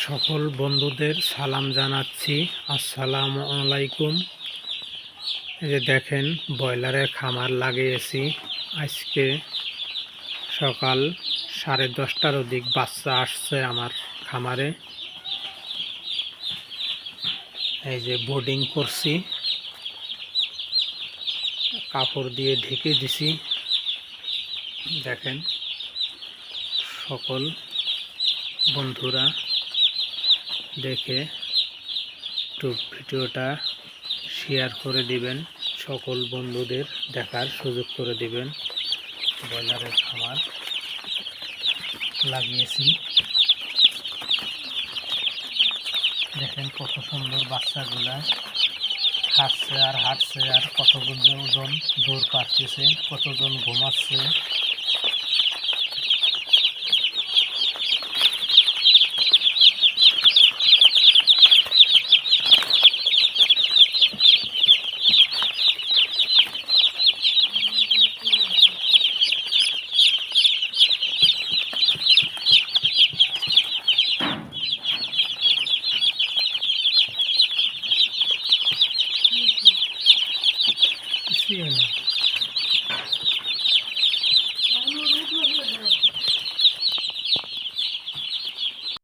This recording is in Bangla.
সকল বন্ধুদের সালাম জানাচ্ছি। আসসালামু আলাইকুম। এই যে দেখেন, ব্রয়লারের খামার লাগিয়েছি। আজকে সকাল 10:30টার অধিক বাচ্চা আসছে আমার খামারে। এই যে বোর্ডিং করছি, কাপড় দিয়ে ঢেকে দিছি। দেখেন, সকল বন্ধুরা দেখে একটু ভিডিওটা শেয়ার করে দিবেন, সকল বন্ধুদের দেখার সুযোগ করে দিবেন। ব্রয়লারের খামার লাগিয়েছি, দেখেন কত সুন্দর বাচ্চাগুলা খাচ্ছে আর হাঁটছে, আর কতজন দৌড় পাচ্ছে, কতজন ঘুমাচ্ছে। Sí,